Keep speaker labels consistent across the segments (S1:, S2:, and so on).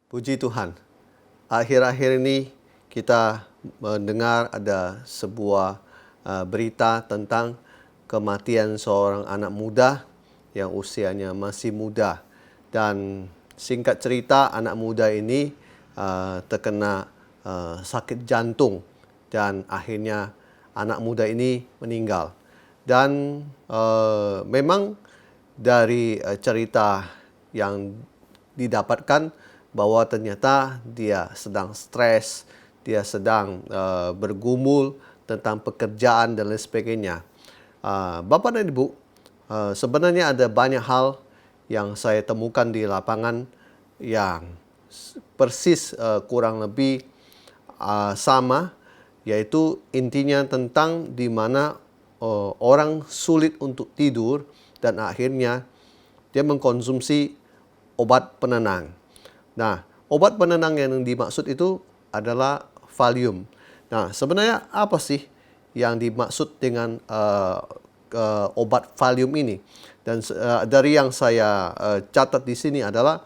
S1: Puji Tuhan, akhir-akhir ini kita mendengar ada sebuah berita tentang kematian seorang anak muda yang usianya masih muda. Dan singkat cerita, anak muda ini terkena sakit jantung dan akhirnya anak muda ini meninggal. Dan memang dari cerita yang didapatkan bahwa ternyata dia sedang stres, dia sedang bergumul tentang pekerjaan dan lain sebagainya. Bapak dan Ibu, sebenarnya ada banyak hal yang saya temukan di lapangan yang persis kurang lebih sama, yaitu intinya tentang di mana orang sulit untuk tidur dan akhirnya dia mengkonsumsi obat penenang. Nah, obat penenang yang dimaksud itu adalah Valium. Nah, sebenarnya apa sih yang dimaksud dengan obat Valium ini? Dan dari yang saya catat di sini adalah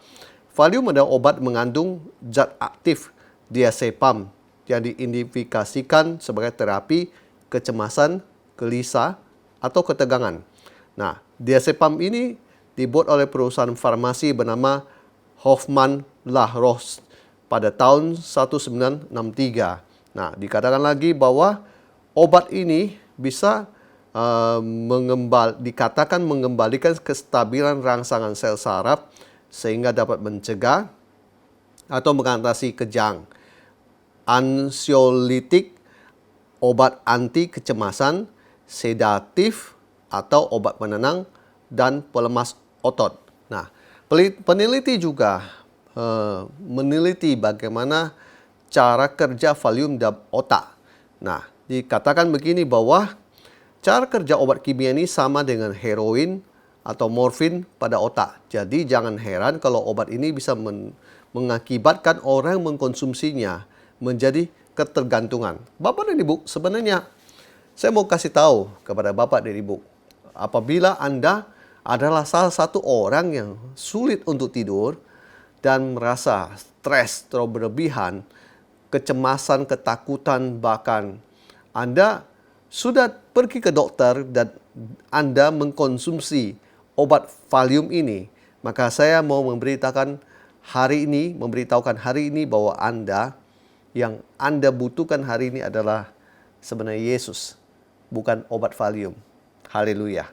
S1: Valium adalah obat mengandung zat aktif diazepam yang diindikasikan sebagai terapi kecemasan, gelisah, atau ketegangan. Nah, diazepam ini dibuat oleh perusahaan farmasi bernama Hoffmann La Roche pada tahun 1963. Nah, dikatakan lagi bahwa obat ini bisa dikatakan mengembalikan kestabilan rangsangan sel saraf sehingga dapat mencegah atau mengatasi kejang. Ansiolitik, obat anti kecemasan, sedatif atau obat penenang, dan pelemas otot. Nah, peneliti juga meneliti bagaimana cara kerja Valium dalam otak. Nah, dikatakan begini bahwa cara kerja obat kimia ini sama dengan heroin atau morfin pada otak. Jadi jangan heran kalau obat ini bisa mengakibatkan orang mengkonsumsinya menjadi ketergantungan. Bapak dan Ibu, sebenarnya saya mau kasih tahu kepada Bapak dan Ibu, apabila Anda adalah salah satu orang yang sulit untuk tidur dan merasa stres terlalu berlebihan, kecemasan, ketakutan, bahkan Anda sudah pergi ke dokter dan Anda mengkonsumsi obat Valium ini, maka saya mau memberitahukan hari ini bahwa yang Anda butuhkan hari ini adalah sebenarnya Yesus, bukan obat Valium. Haleluya.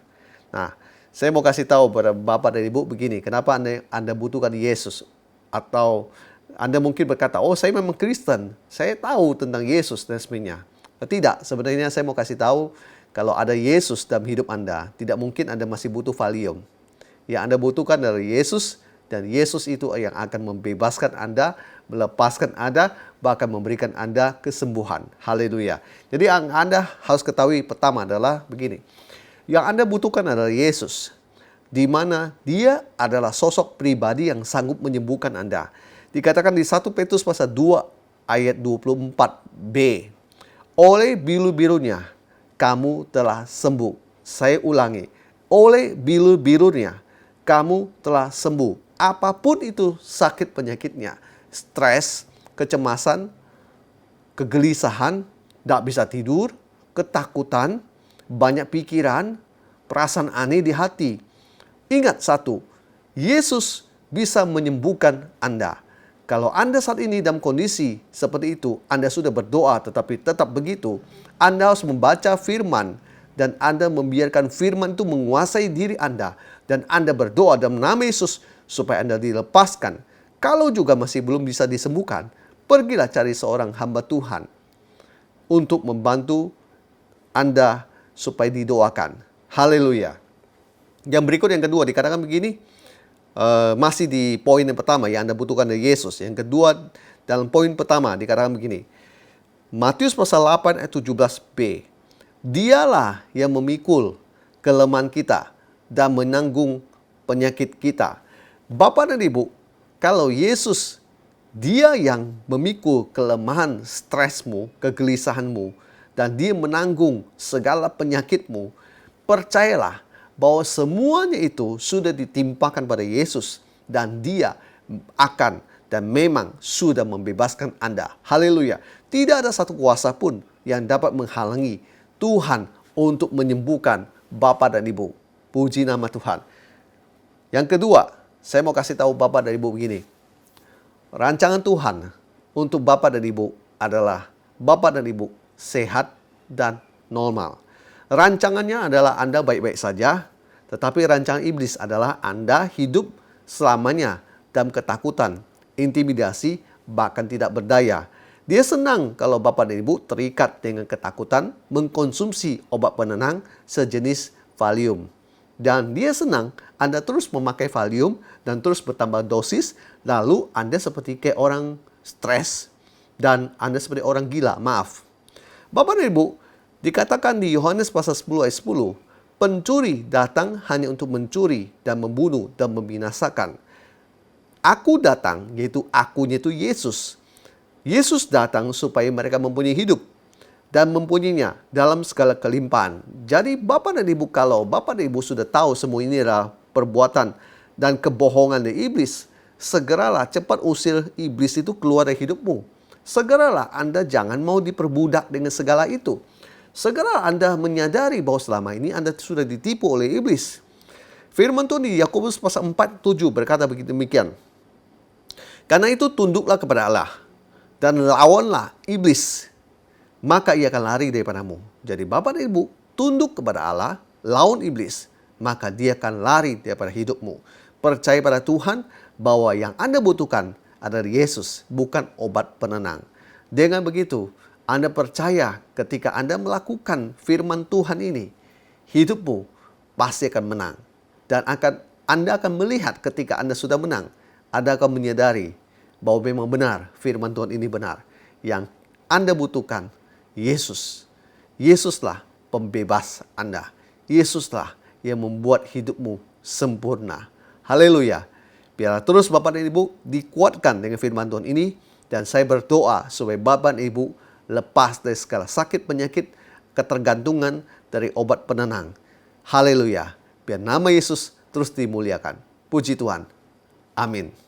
S1: Nah, saya mau kasih tahu kepada Bapak dan Ibu begini, kenapa Anda butuhkan Yesus? Atau Anda mungkin berkata, oh saya memang Kristen, saya tahu tentang Yesus dan sebagainya. Tidak, sebenarnya saya mau kasih tahu, kalau ada Yesus dalam hidup Anda, tidak mungkin Anda masih butuh Valium. Yang Anda butuhkan dari Yesus, dan Yesus itu yang akan membebaskan Anda, melepaskan Anda, bahkan memberikan Anda kesembuhan. Haleluya. Jadi yang Anda harus ketahui pertama adalah begini. Yang Anda butuhkan adalah Yesus, di mana Dia adalah sosok pribadi yang sanggup menyembuhkan Anda. Dikatakan di 1 Petrus pasal 2 ayat 24b, oleh bilu-bilunya kamu telah sembuh. Saya ulangi, oleh bilu-bilunya kamu telah sembuh. Apapun itu sakit penyakitnya, stres, kecemasan, kegelisahan, tidak bisa tidur, ketakutan, banyak pikiran, perasaan aneh di hati. Ingat satu, Yesus bisa menyembuhkan Anda. Kalau Anda saat ini dalam kondisi seperti itu, Anda sudah berdoa tetapi tetap begitu, Anda harus membaca firman dan Anda membiarkan firman itu menguasai diri Anda. Dan Anda berdoa dalam nama Yesus supaya Anda dilepaskan. Kalau juga masih belum bisa disembuhkan, pergilah cari seorang hamba Tuhan untuk membantu Anda supaya didoakan. Haleluya. Yang berikut yang kedua dikatakan begini, masih di poin yang pertama yang Anda butuhkan dari Yesus. Yang kedua dalam poin pertama dikatakan begini, Matius pasal 8 ayat 17b, Dialah yang memikul kelemahan kita dan menanggung penyakit kita. Bapak dan Ibu, kalau Yesus Dia yang memikul kelemahan stresmu, kegelisahanmu, dan Dia menanggung segala penyakitmu, percayalah bahwa semuanya itu sudah ditimpakan pada Yesus dan Dia akan dan memang sudah membebaskan Anda. Haleluya. Tidak ada satu kuasa pun yang dapat menghalangi Tuhan untuk menyembuhkan Bapak dan Ibu. Puji nama Tuhan. Yang kedua, saya mau kasih tahu Bapak dan Ibu begini. Rancangan Tuhan untuk Bapak dan Ibu adalah Bapak dan Ibu sehat dan normal. Rancangannya adalah Anda baik-baik saja, tetapi rancangan iblis adalah Anda hidup selamanya dalam ketakutan, intimidasi, bahkan tidak berdaya. Dia senang kalau Bapak dan Ibu terikat dengan ketakutan mengkonsumsi obat penenang sejenis Valium. Dan dia senang Anda terus memakai Valium dan terus bertambah dosis, lalu Anda seperti kayak orang stres dan Anda seperti orang gila, maaf. Bapak dan Ibu, dikatakan di Yohanes pasal 10 ayat 10, pencuri datang hanya untuk mencuri dan membunuh dan membinasakan. Aku datang, yaitu akunya itu Yesus. Yesus datang supaya mereka mempunyai hidup dan mempunyainya dalam segala kelimpahan. Jadi Bapak dan Ibu, kalau Bapak dan Ibu sudah tahu semua ini adalah perbuatan dan kebohongan dari iblis, segeralah cepat usir iblis itu keluar dari hidupmu. Segeralah Anda jangan mau diperbudak dengan segala itu. Segera Anda menyadari bahwa selama ini Anda sudah ditipu oleh iblis. Firman Tuhan di Yakobus pasal 4:7 berkata begitu demikian. Karena itu tunduklah kepada Allah dan lawanlah iblis, maka ia akan lari daripadamu. Jadi Bapak dan Ibu tunduk kepada Allah, lawan iblis, maka dia akan lari daripada hidupmu. Percaya pada Tuhan bahwa yang Anda butuhkan adalah Yesus, bukan obat penenang. Dengan begitu, Anda percaya ketika Anda melakukan firman Tuhan ini, hidupmu pasti akan menang. Dan Anda akan melihat ketika Anda sudah menang, Anda akan menyadari bahwa memang benar firman Tuhan ini benar. Yang Anda butuhkan, Yesus. Yesuslah pembebas Anda. Yesuslah yang membuat hidupmu sempurna. Haleluya. Biarlah terus Bapak dan Ibu dikuatkan dengan firman Tuhan ini. Dan saya berdoa supaya Bapak dan Ibu lepas dari segala sakit penyakit, ketergantungan dari obat penenang. Haleluya. Biar nama Yesus terus dimuliakan. Puji Tuhan. Amin.